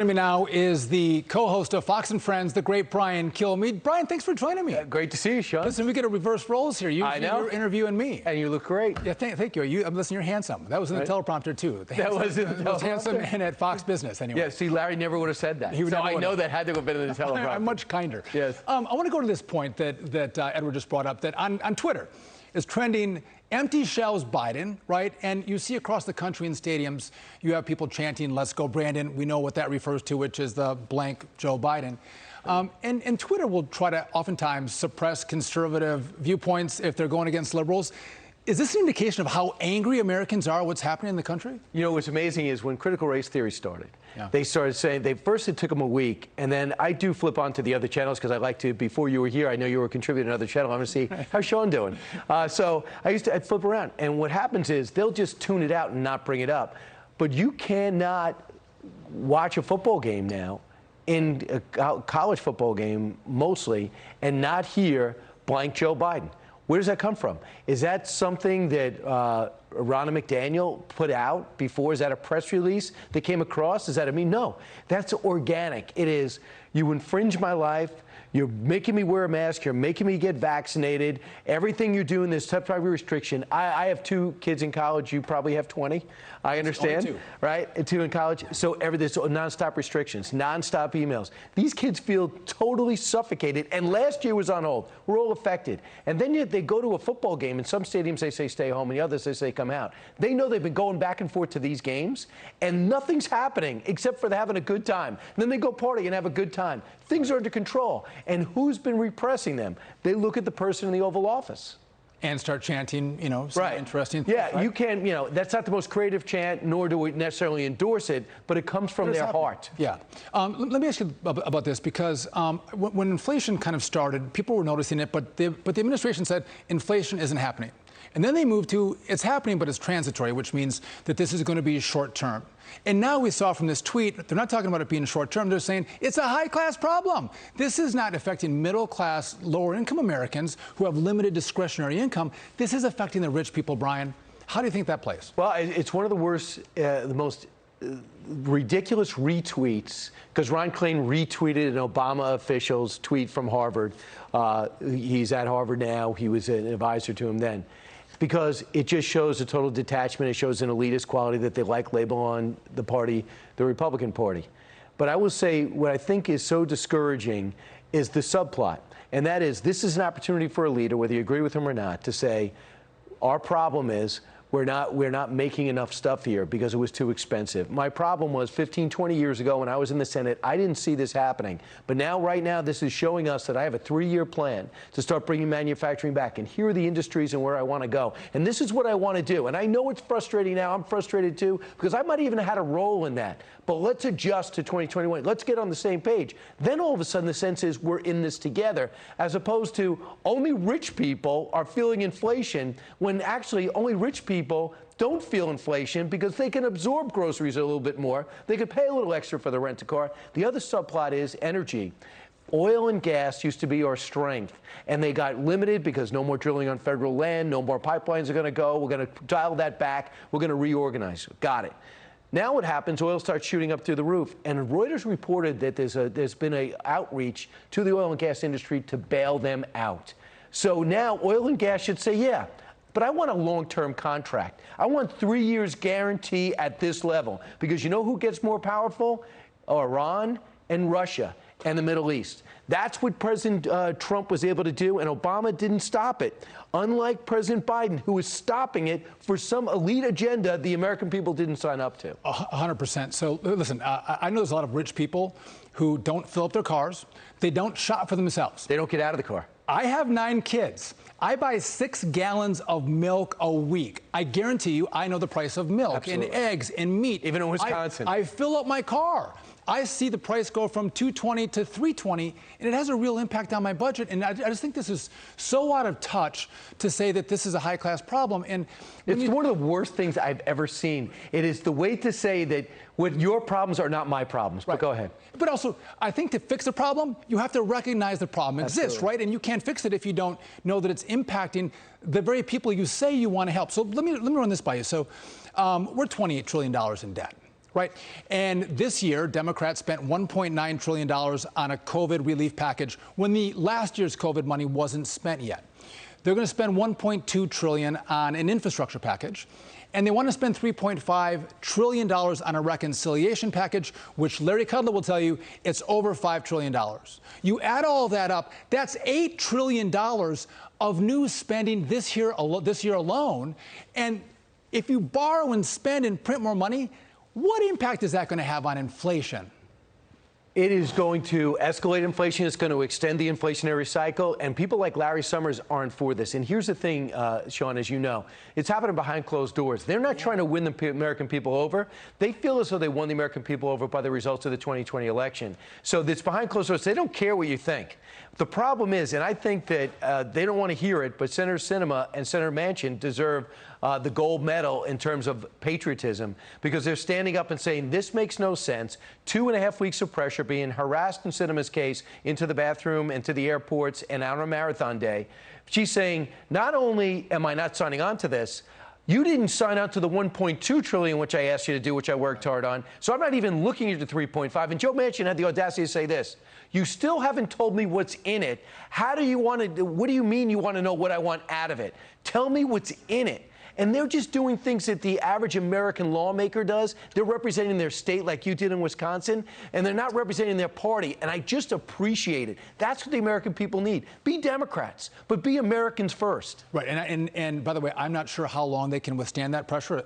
Joining me now is the co-host of Fox and Friends, the great Brian Kilmeade. Brian, thanks for joining me. Great to see you, Sean. Listen, we get a reverse roles here. I know. You're interviewing me. And you look great. Yeah, thank you. Listen, you're handsome. That was in the teleprompter, too. That was in the teleprompter? Handsome and at Fox Business, anyway. Yeah, see, Larry never would have said that. So I know that had to have been in the teleprompter. I'm much kinder. Yes. I want to go to this point that Edward just brought up, that on Twitter is trending empty shells Biden, right? And you see across the country in stadiums, you have people chanting, "Let's go, Brandon." We know what that refers to, which is the blank Joe Biden. And Twitter will try to oftentimes suppress conservative viewpoints if they're going against liberals. Is this an indication of how angry Americans are at what's happening in the country? You know, what's amazing is when critical race theory started, they started saying, it took them a week, and then I do flip onto the other channels because I like to, before you were here, I know you were contributing to another channel. I'm going to see, how's Sean doing? So I'd flip around, and what happens is they'll just tune it out and not bring it up. But you cannot watch a football game now, in a college football game mostly, and not hear blank Joe Biden. Where does that come from? Is that something that Ronna McDaniel put out before? Is that a press release that came across? Does that mean? No, that's organic. It is, you infringe my life. You're making me wear a mask. You're making me get vaccinated. Everything you're doing, this type of restriction. I have 2 kids in college. You probably have 20. I understand, only 2. Right? 2 in college. So there's nonstop restrictions, nonstop emails. These kids feel totally suffocated. And last year was on hold. We're all affected. And then they go to a football game. In some stadiums, they say stay home. In the others, they say come out. They know they've been going back and forth to these games, and nothing's happening except for they're having a good time. And then they go party and have a good time. Things are under control. And who's been repressing them? They look at the person in the Oval Office. And start chanting, some interesting things. Yeah, right? You can, that's not the most creative chant, nor do we necessarily endorse it, but it comes from their heart. Yeah. Let me ask you about this, because when inflation kind of started, people were noticing it, but the administration said inflation isn't happening. And then they moved to, it's happening, but it's transitory, which means that this is going to be short term. And now we saw from this tweet, they're not talking about it being short term. They're saying it's a high class problem. This is not affecting middle class, lower income Americans who have limited discretionary income. This is affecting the rich people, Brian. How do you think that plays? Well, it's one of the worst, the most ridiculous retweets, because Ron Klain retweeted an Obama official's tweet from Harvard. He's at Harvard now. He was an advisor to him then. Because it just shows a total detachment. It shows an elitist quality that they label on the party, the Republican Party. But I will say what I think is so discouraging is the subplot. And that is, this is an opportunity for a leader, whether you agree with him or not, to say, our problem is we're not making enough stuff here because it was too expensive. My problem was 15, 20 years ago when I was in the Senate, I didn't see this happening. But now, right now, this is showing us that I have a 3-year plan to start bringing manufacturing back. And here are the industries and where I want to go. And this is what I want to do. And I know it's frustrating now. I'm frustrated, too, because I might even have had a role in that. But let's adjust to 2021. Let's get on the same page. Then all of a sudden, the sense is we're in this together, as opposed to only rich people are feeling inflation, when actually only rich people don't feel inflation because they can absorb groceries a little bit more. They could pay a little extra for the rent-a-car. The other subplot is energy. Oil and gas used to be our strength, and they got limited because no more drilling on federal land, no more pipelines are going to go. We're going to dial that back. We're going to reorganize. Got it. Now what happens, oil starts shooting up through the roof. And Reuters reported that there's been an outreach to the oil and gas industry to bail them out. So now oil and gas should say, yeah, but I want a long-term contract. I want 3 years guarantee at this level. Because you know who gets more powerful? Iran and Russia and the Middle East. That's what President Trump was able to do, and Obama didn't stop it. Unlike President Biden, who was stopping it for some elite agenda the American people didn't sign up to. 100%. So listen, I know there's a lot of rich people who don't fill up their cars. They don't shop for themselves. They don't get out of the car. I have 9 kids. I buy 6 gallons of milk a week. I guarantee you, I know the price of milk and eggs and meat. Even in Wisconsin. I fill up my car. I see the price go from $2.20 to $3.20, and it has a real impact on my budget. And I just think this is so out of touch to say that this is a high-class problem. And it's one of the worst things I've ever seen. It is the way to say that what your problems are not my problems. Right. But go ahead. But also, I think to fix a problem, you have to recognize the problem exists, right? And you can't fix it if you don't know that it's impacting the very people you say you want to help. So let me run this by you. So we're $28 trillion in debt. Right. And this year, Democrats spent $1.9 trillion on a COVID relief package when the last year's COVID money wasn't spent yet. They're going to spend $1.2 trillion on an infrastructure package. And they want to spend $3.5 trillion on a reconciliation package, which Larry Kudlow will tell you it's over $5 trillion. You add all that up, that's $8 trillion of new spending this year alone. And if you borrow and spend and print more money, what impact is that going to have on inflation? It is going to escalate inflation. It's going to extend the inflationary cycle. And people like Larry Summers aren't for this. And here's the thing, Sean, as you know, it's happening behind closed doors. They're not trying to win the American people over. They feel as though they won the American people over by the results of the 2020 election. So it's behind closed doors. They don't care what you think. The problem is, and I think that they don't want to hear it, but Senator Sinema and Senator Manchin deserve the gold medal in terms of patriotism, because they're standing up and saying this makes no sense. 2.5 weeks of pressure, being harassed in Sinema's case into the bathroom and to the airports and out on a marathon day. She's saying, not only am I not signing on to this, you didn't sign on to the $1.2 trillion, which I asked you to do, which I worked hard on. So I'm not even looking at the 3.5. And Joe Manchin had the audacity to say this: you still haven't told me what's in it. How do you want to, what do you mean you want to know what I want out of it? Tell me what's in it. And they're just doing things that the average American lawmaker does. They're representing their state like you did in Wisconsin, and they're not representing their party. And I just appreciate it. That's what the American people need. Be Democrats, but be Americans first. Right. And by the way, I'm not sure how long they can withstand that pressure,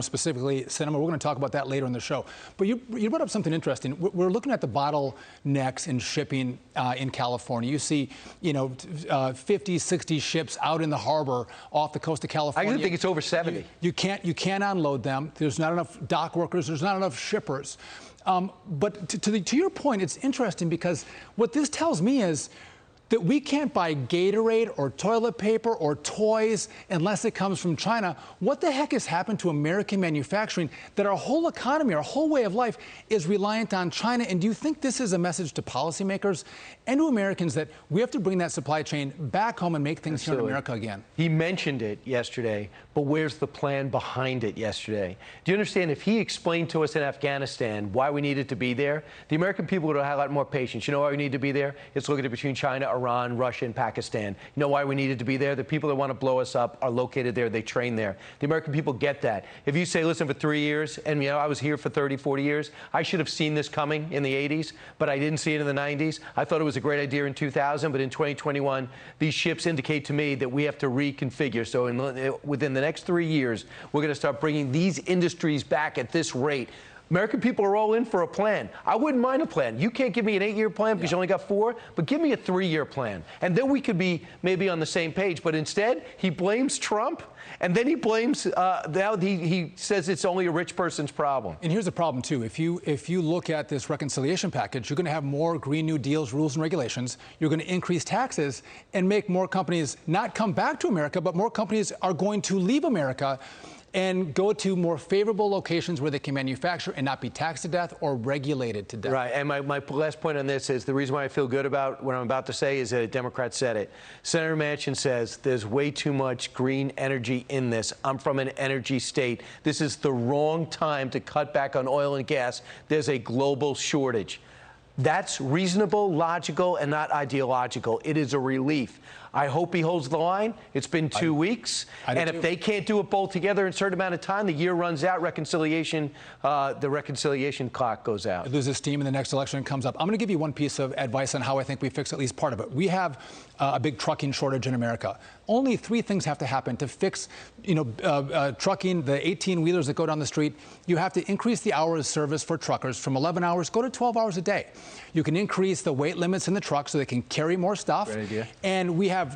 specifically Sinema. We're going to talk about that later in the show. But you brought up something interesting. We're looking at the bottlenecks in shipping in California. You see, 50, 60 ships out in the harbor off the coast of California. I think it's over 70. You can't unload them. There's not enough dock workers. There's not enough shippers. But to your point, it's interesting because what this tells me is that we can't buy Gatorade or toilet paper or toys unless it comes from China. What the heck has happened to American manufacturing that our whole economy, our whole way of life is reliant on China? And do you think this is a message to policymakers and to Americans that we have to bring that supply chain back home and make things here in America again? He mentioned it yesterday, but where's the plan behind it yesterday? Do you understand, if he explained to us in Afghanistan why we needed to be there, the American people would have had a lot more patience. You know why we need to be there? It's located between China, Iran, Russia, and Pakistan. You know why we needed to be there? The people that want to blow us up are located there. They train there. The American people get that. If you say, listen, for 3 years, and I was here for 30, 40 years, I should have seen this coming in the 80s, but I didn't see it in the 90s. I thought it was a great idea in 2000, but in 2021, these ships indicate to me that we have to reconfigure. So within the next 3 years, we're going to start bringing these industries back at this rate. American people are all in for a plan. I wouldn't mind a plan. You can't give me an 8-year plan because you only got 4, but give me a 3-year plan. And then we could be maybe on the same page. But instead, he blames Trump, and then he blames, he says it's only a rich person's problem. And here's the problem, too. If you look at this reconciliation package, you're going to have more Green New Deals, rules, and regulations. You're going to increase taxes and make more companies not come back to America, but more companies are going to leave America and go to more favorable locations where they can manufacture and not be taxed to death or regulated to death. Right. And my last point on this is the reason why I feel good about what I'm about to say is that a Democrat said it. Senator Manchin says there's way too much green energy in this. I'm from an energy state. This is the wrong time to cut back on oil and gas. There's a global shortage. That's reasonable, logical, and not ideological. It is a relief. I hope he holds the line. It's been 2 weeks. And if they can't do it both together in a certain amount of time, the year runs out, the reconciliation clock goes out. It loses steam and the next election comes up. I'm going to give you one piece of advice on how I think we fix at least part of it. We have a big trucking shortage in America. Only 3 things have to happen to fix, trucking, the 18-wheelers that go down the street. You have to increase the hours of service for truckers from 11 hours, go to 12 hours a day. You can increase the weight limits in the truck so they can carry more stuff. Great idea. And we have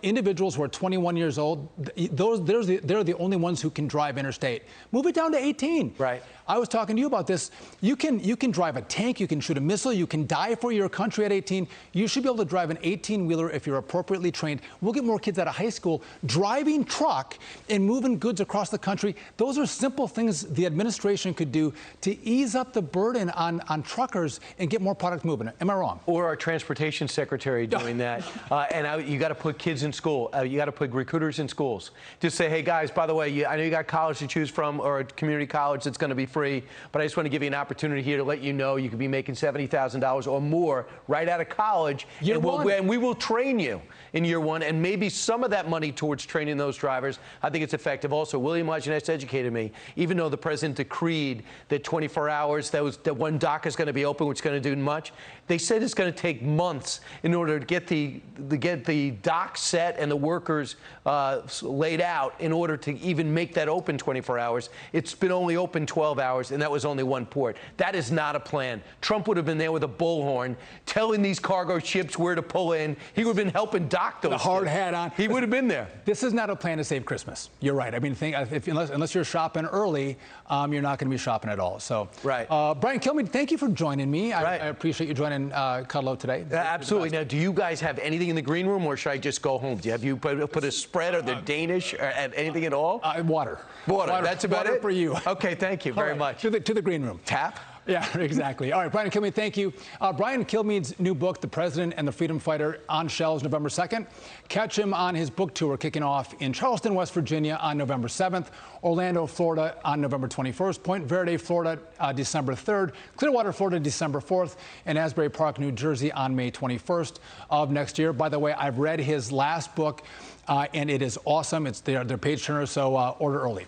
individuals who are 21 years old. They're the only ones who can drive interstate. Move it down to 18. Right. I was talking to you about this. You can drive a tank, you can shoot a missile, you can die for your country at 18. You should be able to drive an 18-wheeler if you're appropriately trained. We'll get more kids kids out of high school driving truck and moving goods across the country. Those are simple things the administration could do to ease up the burden on truckers and get more product moving. Am I wrong? Or our transportation secretary doing that. You got to put kids in school. You got to put recruiters in schools. Just say, hey, guys, by the way, I know you got college to choose from or a community college that's going to be free, but I just want to give you an opportunity here to let you know you could be making $70,000 or more right out of college. And we will train you in year one, and maybe some of that money towards training those drivers. I think it's effective. Also, William Lajeunesse educated me, even though the president decreed that 24 hours, that one dock is going to be open, which is going to do much, they said it's going to take months in order to get the dock set and the workers laid out in order to even make that open 24 hours. It's been only open 12 hours, and that was only one port. That is not a plan. Trump would have been there with a bullhorn telling these cargo ships where to pull in. He would have been helping dock those the hard ships. hat on. He would have been there. This is not a plan to save Christmas. You're right. I mean, unless you're shopping early, you're not going to be shopping at all. So, right. Brian Kilmeade, thank you for joining me. Right. I appreciate you joining Kudlow today. Absolutely. Now, do you guys have anything in the green room, or should I just go home? Do you have put a spread? Are there Danish or anything at all? Water. Water. That's about water it for you. Okay. Thank you very much. To the green room. Tap. Yeah, exactly. All right, Brian Kilmeade, thank you. Brian Kilmeade's new book, The President and the Freedom Fighter, on shelves November 2nd. Catch him on his book tour kicking off in Charleston, West Virginia on November 7th, Orlando, Florida on November 21st, Point Verde, Florida, December 3rd, Clearwater, Florida, December 4th, and Asbury Park, New Jersey on May 21st of next year. By the way, I've read his last book, and it is awesome. It's their page turner, so order early.